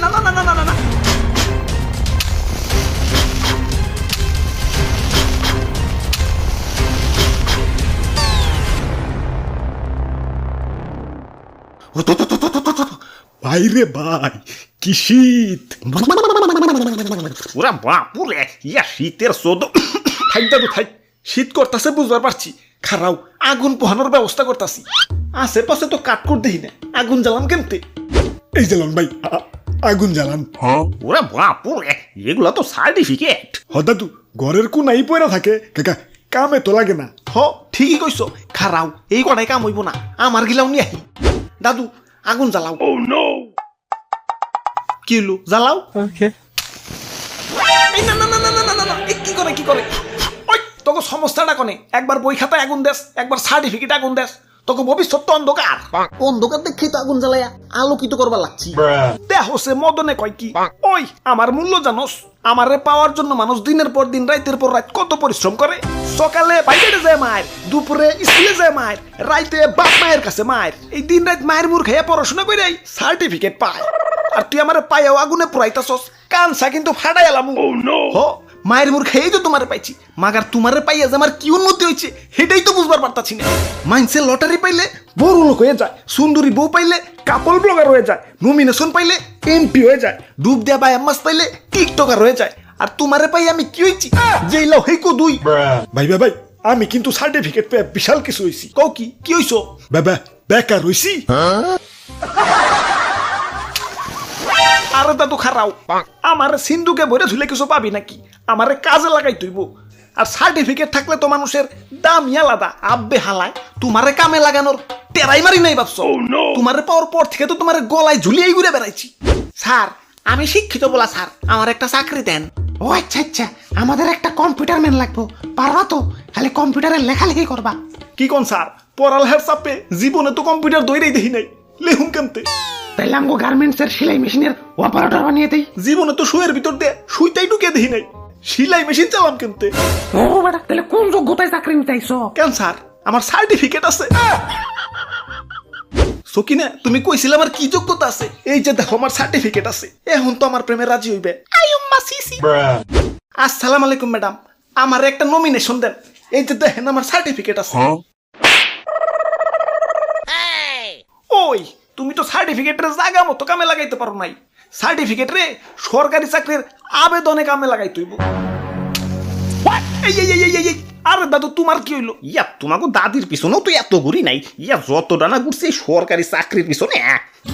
না না না না না না বাইরে ভাই কি শীত! ওরা বাপুরে ইয়া শীতের সোদ থাক দাদু থাক, শীত করতেছে বুঝবার পারছি, খারাও আগুন পোহানোর ব্যবস্থা করতেছি। আশেপাশে তো কাঠ করে দেখি না, আগুন জ্বালান কেমতে? এই জ্বালান ভাই, আগুন জ্বালান। ওরা বাপুরে এগুলা তো সার্টিফিকেট। হ দাদু, ঘরের কোনাই পয়রা থাকে, কাকা কামে তো লাগে না। হ ঠিকই কইছো, খারাও এই কটাই কাম হইব না, আমার গিলাও নিয়ে আহি। দাদু আগুন জ্বালাও। কি হলো, জ্বালাও। এই না না না না না না না, কি করে কি করে? ওই তোকে সমস্যাটা কোনে? একবার বই খাতায় আগুন দেস, একবার সার্টিফিকেট আগুন দেস, তোকে ভবিষ্যৎ তো অন্ধকার। অন্ধকার দেখেই তো আগুন জ্বালাইয়া আলোকিত করবার লাগছি। দেহ সে মদনে কয় কি, ওই আমার মূল্য জানোস? আমারে পাওয়ার জন্য মানুষ দিনের পর দিন রাতের পর রাত কত পরিশ্রম করে। সকালে বাইরে যায় মায়ের, দুপুরে স্কুলে যায় মায়ের, রাইতে বাপ মায়ের কাছে মায়ের, এই দিন রাত মায়ের মুখ খাইয়া পড়াশোনা করে সার্টিফিকেট পায়। আর তুই আমার পাইয়াও আগুনে পুরাইতাছস, কানসা কিন্তু ফাটাই এলাম। হ মায়ের মুখ খেয়েই তো তোমারে পাইছি, মাগার তোমারে পাইয়া যে আমার কি উন্নতি হয়েছে সেটাই তো বুঝবার পারতাছি না। মাইন্সের লটারি পাইলে বড় লোক হয়ে যায়, সুন্দরী বউ পাইলে কাপল ব্লগার হয়ে যায়, নমিনেশন পাইলে এমপি হয়ে যায়, ডুব দেয়া বাই আম্মাস পাইলে টিকটকার হয়ে যায়। আর তোমারে পাই আমি কি হয়েছি? যেই লাও হেইকো দুই। ভাই ভাই, আমি কিন্তু সার্টিফিকেট পেয়ে বিশাল কিছু হয়েছি। কও কি হইছো? বাবা বেকার হইছি। আরে দাদু খারাও, আমার সিন্ধুকে ভরে ঝুলে কিছু পাবি নাকি? আমারে কাজে লাগাই তুইব। আর সার্টিফিকেট থাকলে তো মানুষের দামই আলাদা। আব্বে হালায় তোমারে কামে লাগানোর টেরাই মারি নাই ভাবছো? তোমারে পাওয়ার পর থেকে তো তোমার গলায় ঝুলিয়েই ঘুরে বেড়াইছি। স্যার আমি শিক্ষিত বলা স্যার, আমার একটা চাকরি দেন। ও আচ্ছা আচ্ছা, আমাদের একটা কম্পিউটার ম্যান লাগবো, পারবা তো? খালি কম্পিউটারের লেখালেখি করবা। কি কোন স্যার, পড়ালেখার চাপে জীবনে তো কম্পিউটার দইরেই দেখি নাই, লেহুম কেমতে? তাইলে আমগো গার্মেন্টস এর সেলাই মেশিনের অপারেটর বানিয়ে দেই। জীবনে তো শুয়ের ভিতর দিয়ে সুইটাই ঢুকে দেখি নাই, সেলাই মেশিন চালাম কেমতে? ও বেটা, তাহলে কোন যোগ্যতায় চাকরি নিতেইছো? কেন স্যার, আমার সার্টিফিকেট আছে। সকিনা তুমি কইছিলে আমার কি যোগ্যতা আছে? এই যে দেখো আমার সার্টিফিকেট আছে, এখন তো আমার প্রেমে রাজি হইবে। আইয়ুম্মা সিসি। আসসালামু আলাইকুম ম্যাডাম, আমার একটা নমিনেশন দেন। এই যে দেখেন আমার সার্টিফিকেট আছে। ওই তুমি তো সার্টিফিকেটের জায়গা মতো কামে লাগাইতে পারো নাই। সার্টিফিকেট রে সরকারি চাকরির আবেদনে কামে লাগাই তুইব। আরে দাদু তোমার কি হইলো? ইয়া তোমাকে দাদির পিছনেও তো এত ঘুরি নাই, ইয়া যত ডানা ঘুরছি সরকারি চাকরির পিছনে,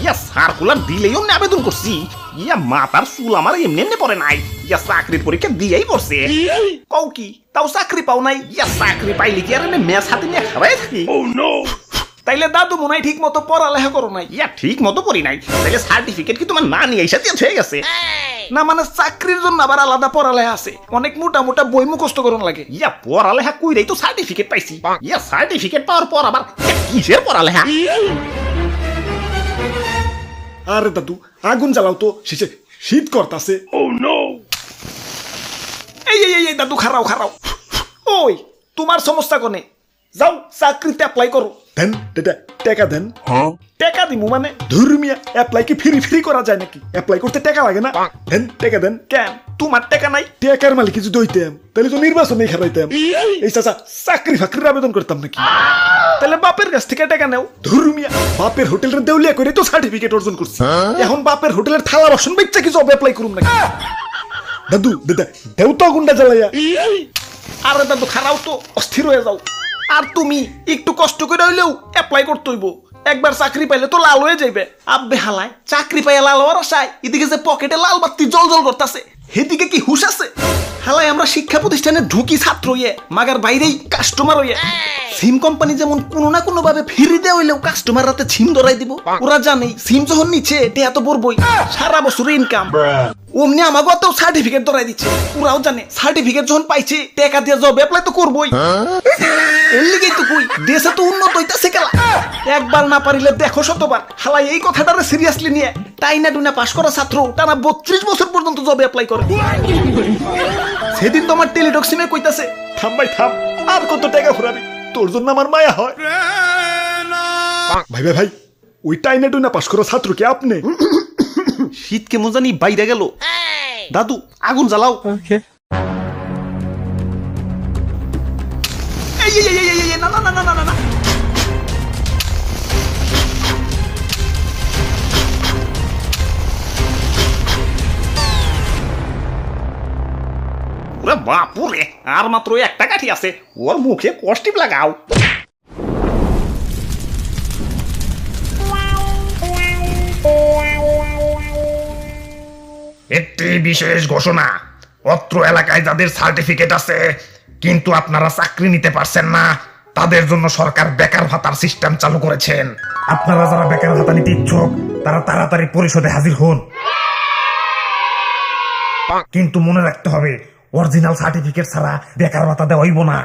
ইয়া সার্কুলার দিলেই অমনি আবেদন করছি। ইয়া মাথার চুল আমার এমনি এমনি পড়ে নাই, ইয়া চাকরির পরীক্ষা দিয়েই পড়ছে। কও কি তাও চাকরি পাও নাই? ইয়া চাকরি পাইলে কি আর এমনি ম্যাচ হাতে নিয়ে খাওয়াই থাকি? তাইলে দাদু মনে হয় ঠিক মতো পড়ালেখা করো নাই। ইয়া ঠিক মতো পড়ি নাই, তাইলে সার্টিফিকেট কি তোমার না নিয়ে এসে হয়ে গেছে? না মানে চাকরির জন্য আবার আলাদা পড়ালেখা আছে, অনেক মোটা মোটা বই মুখস্থ করুন লাগে। ইয়া পড়ালেখা কইরাই তো সার্টিফিকেট পাইছি। ইয়া সার্টিফিকেট পাওয়ার পর আবার কিসের পড়ালেখা? আরে দাদু আগুন জ্বালাও তো, শেষে শীত করতাছে। এই দাদু খারাও খারাও। ওই তোমার সমস্যা কোনে? যাও চাকরিতে অ্যাপ্লাই করো। দেন টাকা দেন। টাকা দিমু মানে? ধর্মিয়া অ্যাপ্লাই কি ফ্রি করা যায় নাকি? অ্যাপ্লাই করতে টাকা লাগে না? দেন টাকা দেন। কেন তোমার টাকা নাই? টাকার মালিক যদি হইতাম তাহলে তো নির্বাচনে খারাইতাম। এই চাচা চাকরি ফাকরির আবেদন করতাম নাকি? তাহলে বাপের কাছ থেকে টাকা নেও। ধর্মিয়া বাপের হোটেলের দেউলিয়া করে তো সার্টিফিকেট অর্জন করছি, এখন বাপের হোটেলের থালা বাসন বেচা কি জব অ্যাপ্লাই করুম নাকি? দাদু দেউ তো গুন্ডা জ্বালাইয়া। আরে দাদু খারাও তো, অস্থির হয়ে যাও। আর তুমি একটু কষ্ট করে হইলেও অ্যাপ্লাই করতে হইব। একবার চাকরি পাইলে তো লাল হয়ে যাইবে। আব্বে হালায় চাকরি পাইয়া লাল হওয়ার আশায় এদিকে যে পকেটে লাল বাতি জল জল করতেছে, সেদিকে কি হুশ আছে? হালায় আমরা শিক্ষা প্রতিষ্ঠানে ঢুকি ছাত্র হইয়ে, মাগার বাইরেই কাস্টমার হইয়ে। সিম কোম্পানি যেমন কোনো না কোনো ভাবে ফ্রি দেওয়া হইলেও কাস্টমার রাতে সিম ধরাই দিব। ওরা জানে সিম যখন নিচ্ছে এটা এত বড়বই সারা বছর ইনকাম। অমনি আমাকে তো সার্টিফিকেট ধরাই দিচ্ছে। ওরাও জানে সার্টিফিকেট যখন পাইছে টাকা দিয়ে জব অ্যাপ্লাই তো করবই। এর লিগেই তো কই দেশে তো উন্নত হইতাছে কেলা। একবার না পারিলে দেখো শতবার। হালাই এই কথাটারে সিরিয়াসলি নিয়ে টাইনা টুনা পাস করা ছাত্র টানা 32 বছর পর্যন্ত জব অ্যাপ্লাই করে। সেদিন তো আমার টেলিটক সিমে কইতাছে, থাম ভাই থাম, আর কত টাকা ফুরাবি, তোর জন্য আমার মায়া হয়। ভাই ওই টাইনা টুনা পাস করা ছাত্র কি আপনি? শীত কেমন জানি বাইরে গেল। দাদু আগুন জ্বালাও। এই, এই, এই, এই, এই, না না না না না না। ওরে বাপুরে, আর মাত্র একটা কাঠি আছে, ওর মুখে কষ্টিপ লাগাও। একটি বিশেষ ঘোষণা, অত্র এলাকায় যাদের সার্টিফিকেট আছে কিন্তু আপনারা চাকরি নিতে পারছেন না, তাদের জন্য সরকার বেকার ভাতার সিস্টেম চালু করেছেন। আপনারা যারা বেকার ভাতা নিতে ইচ্ছুক তারা তাড়াতাড়ি পরিষদে হাজির হন। কিন্তু মনে রাখতে হবে, অরিজিনাল সার্টিফিকেট ছাড়া বেকার ভাতা দেওয়া হইব না।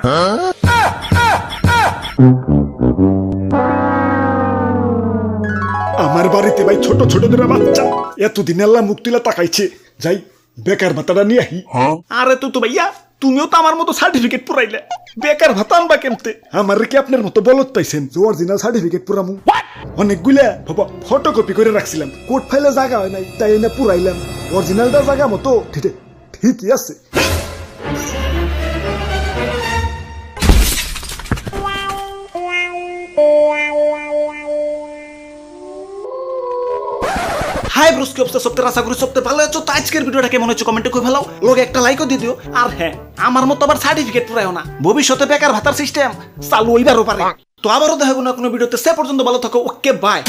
আমার বাড়িতে ভাই ছোট ছোট দুরা বাচ্চা, এতদিন আল্লাহ মুখ তুলে তাকাইছে, যাই বেকার ভাতাটা নিয়ে আহি। আরে তো ভাইয়া, তুমিও তো আমার মতো সার্টিফিকেট পুরাইলে, বেকার ভাতা আনবা কেমতে? আমার কি আপনার মতো বলত পাইছেন যে অরিজিনাল সার্টিফিকেট পুরামু? অনেকগুলা বাবা ফটোকপি করে রাখছিলাম, কোর্ট ফাইলে জায়গা হয় নাই, তাই না পুরাইলাম। অরিজিনালটা জায়গা মতো ঠিকই আছে। হাই ব্রোস, কি অবস্থা? সপ্তাহে আশা করি সপ্তাহে ভালো আছো। তো আজকের ভিডিওটা কেমন হচ্ছে কমেন্টে কই ফেলাও, লোকে একটা লাইকও দিয়ে দিও। আর হ্যাঁ, আমার মতো আবার সার্টিফিকেট পুরাইও না, ভবিষ্যতে বেকার ভাতার সিস্টেম চালু হইবারও পারে। তো আবারও দেখাবো না কোনো ভিডিওতে, সে পর্যন্ত ভালো থাকো। Okay bye.